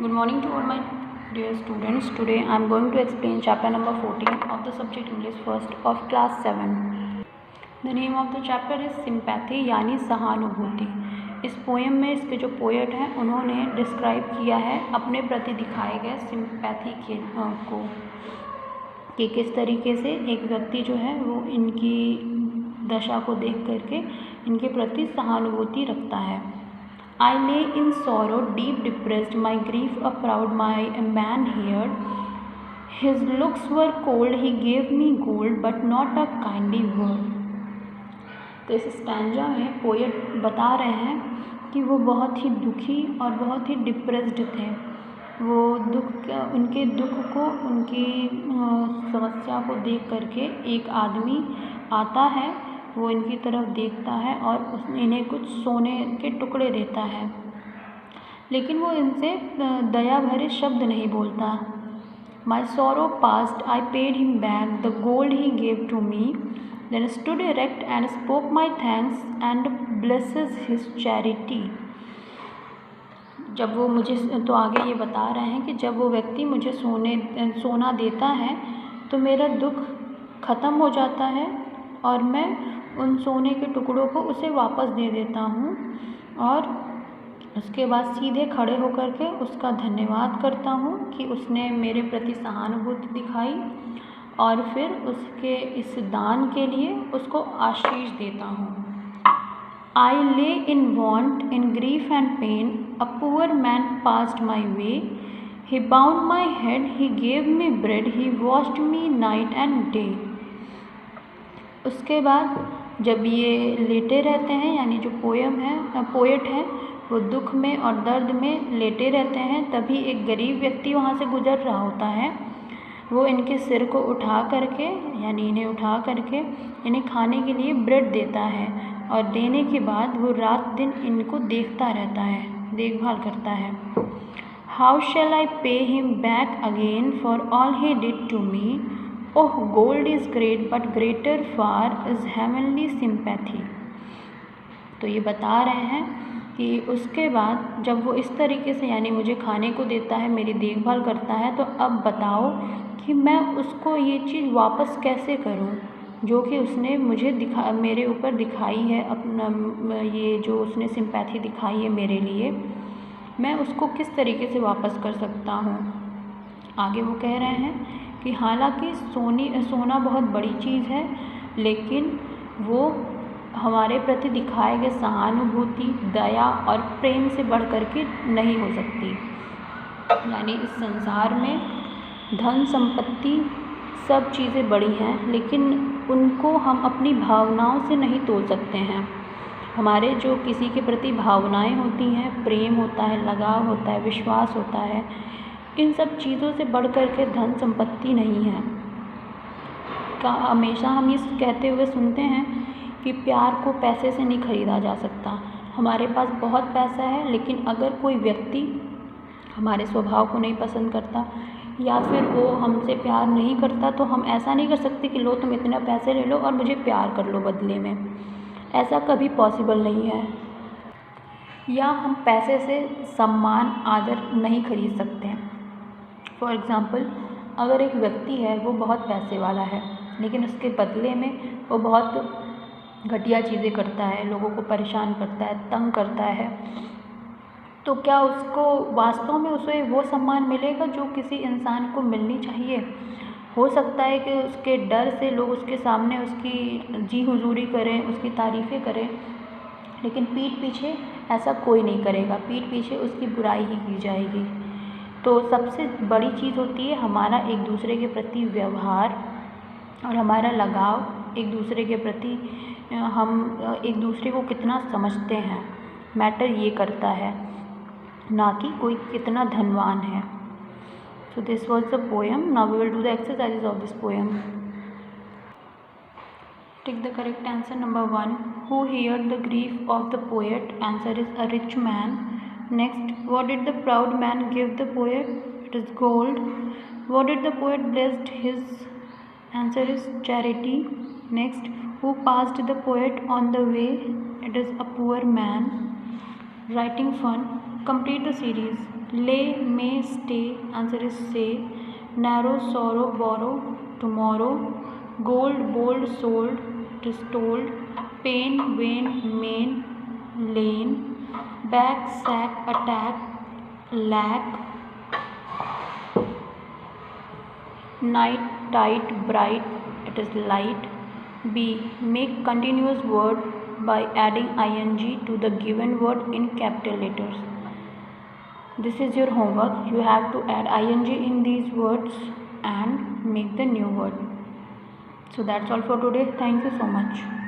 Good morning to all my dear students. Today I am going to explain chapter number 14 of the subject English first of class 7. The name of the chapter is sympathy यानी सहानुभूति. इस poem में इसके जो poet हैं उन्होंने describe किया है अपने प्रति दिखाए गए सिंपैथी को कि किस तरीके से एक व्यक्ति जो है वो इनकी दशा को देख करके इनके प्रति सहानुभूति रखता है. I lay in sorrow, deep depressed, my grief a proud, my man heard. His looks were cold, he gave me gold, but not a kindly word. तो इस स्टैंजा में पोएट बता रहे हैं कि वो बहुत ही दुखी और बहुत ही डिप्रेस्ड थे. वो उनके दुख को, उनकी समस्या को देख करके एक आदमी आता है, वो इनकी तरफ देखता है और इन्हें कुछ सोने के टुकड़े देता है, लेकिन वो इनसे दया भरे शब्द नहीं बोलता. My sorrow passed, I paid him back the gold he gave to me, then stood erect and spoke my thanks and blesses his charity. जब वो मुझे तो आगे ये बता रहे हैं कि जब वो व्यक्ति मुझे सोना देता है तो मेरा दुख ख़त्म हो जाता है और मैं उन सोने के टुकड़ों को उसे वापस दे देता हूँ और उसके बाद सीधे खड़े होकर के उसका धन्यवाद करता हूँ कि उसने मेरे प्रति सहानुभूति दिखाई और फिर उसके इस दान के लिए उसको आशीष देता हूँ. I lay in want, in grief and pain, a poor man passed my way. He bound my head, he gave me bread, he washed me night and day. उसके बाद जब ये लेटे रहते हैं, यानी जो पोएट है वो दुख में और दर्द में लेटे रहते हैं, तभी एक गरीब व्यक्ति वहाँ से गुजर रहा होता है. वो इनके सिर को उठा करके, यानी इन्हें उठा करके इन्हें खाने के लिए ब्रेड देता है और देने के बाद वो रात दिन इनको देखता रहता है, देखभाल करता है. How shall I pay him back again for all he did to me? Oh, gold is great, but greater far is heavenly sympathy. तो ये बता रहे हैं कि उसके बाद जब वो इस तरीके से, यानी मुझे खाने को देता है, मेरी देखभाल करता है, तो अब बताओ कि मैं उसको ये चीज़ वापस कैसे करूं जो कि उसने मुझे मेरे ऊपर दिखाई है. अपना ये जो उसने सिंपैथी दिखाई है मेरे लिए, मैं उसको किस तरीके से वापस कर सकता हूँ. आगे वो कह रहे हैं कि हालांकि सोना बहुत बड़ी चीज़ है, लेकिन वो हमारे प्रति दिखाए गए सहानुभूति, दया और प्रेम से बढ़ कर के नहीं हो सकती. यानी इस संसार में धन संपत्ति सब चीज़ें बड़ी हैं, लेकिन उनको हम अपनी भावनाओं से नहीं तोल सकते हैं. हमारे जो किसी के प्रति भावनाएं होती हैं, प्रेम होता है, लगाव होता है, विश्वास होता है, इन सब चीज़ों से बढ़ कर के धन संपत्ति नहीं है. हमेशा हम ये कहते हुए सुनते हैं कि प्यार को पैसे से नहीं ख़रीदा जा सकता. हमारे पास बहुत पैसा है, लेकिन अगर कोई व्यक्ति हमारे स्वभाव को नहीं पसंद करता या फिर वो हमसे प्यार नहीं करता, तो हम ऐसा नहीं कर सकते कि लो तुम इतना पैसे ले लो और मुझे प्यार कर लो बदले में. ऐसा कभी पॉसिबल नहीं है. या हम पैसे से सम्मान, आदर नहीं खरीद सकते हैं. फॉर एग्ज़ाम्पल, अगर एक व्यक्ति है वो बहुत पैसे वाला है, लेकिन उसके बदले में वो बहुत घटिया चीज़ें करता है, लोगों को परेशान करता है, तंग करता है, तो क्या उसको वास्तव में उसे वो सम्मान मिलेगा जो किसी इंसान को मिलनी चाहिए? हो सकता है कि उसके डर से लोग उसके सामने उसकी जी हुजूरी करें, उसकी तारीफ़ें करें, लेकिन पीठ पीछे ऐसा कोई नहीं करेगा. पीठ पीछे उसकी बुराई ही की जाएगी. तो सबसे बड़ी चीज़ होती है हमारा एक दूसरे के प्रति व्यवहार और हमारा लगाव, एक दूसरे के प्रति हम एक दूसरे को कितना समझते हैं, मैटर ये करता है, ना कि कोई कितना धनवान है. So this was the poem. Now we will do the exercises of this poem. Take the correct answer. Number 1. Who heard the grief of the poet? Answer is a rich man. Next, what did the proud man give the poet? It is gold. What did the poet blessed his? Answer is charity. Next, who passed the poet on the way? It is a poor man. Writing fun. Complete the series. Lay, may, stay. Answer is say. Narrow, sorrow, borrow. Tomorrow. Gold, bold, sold. It is told. Pain, vain, main, lane. Back, sack, attack. Lack. Night, tight, bright. It is light. B. Make continuous word by adding ing to the given word in capital letters. This is your homework. You have to add ing in these words and make the new word. So that's all for today. Thank you so much.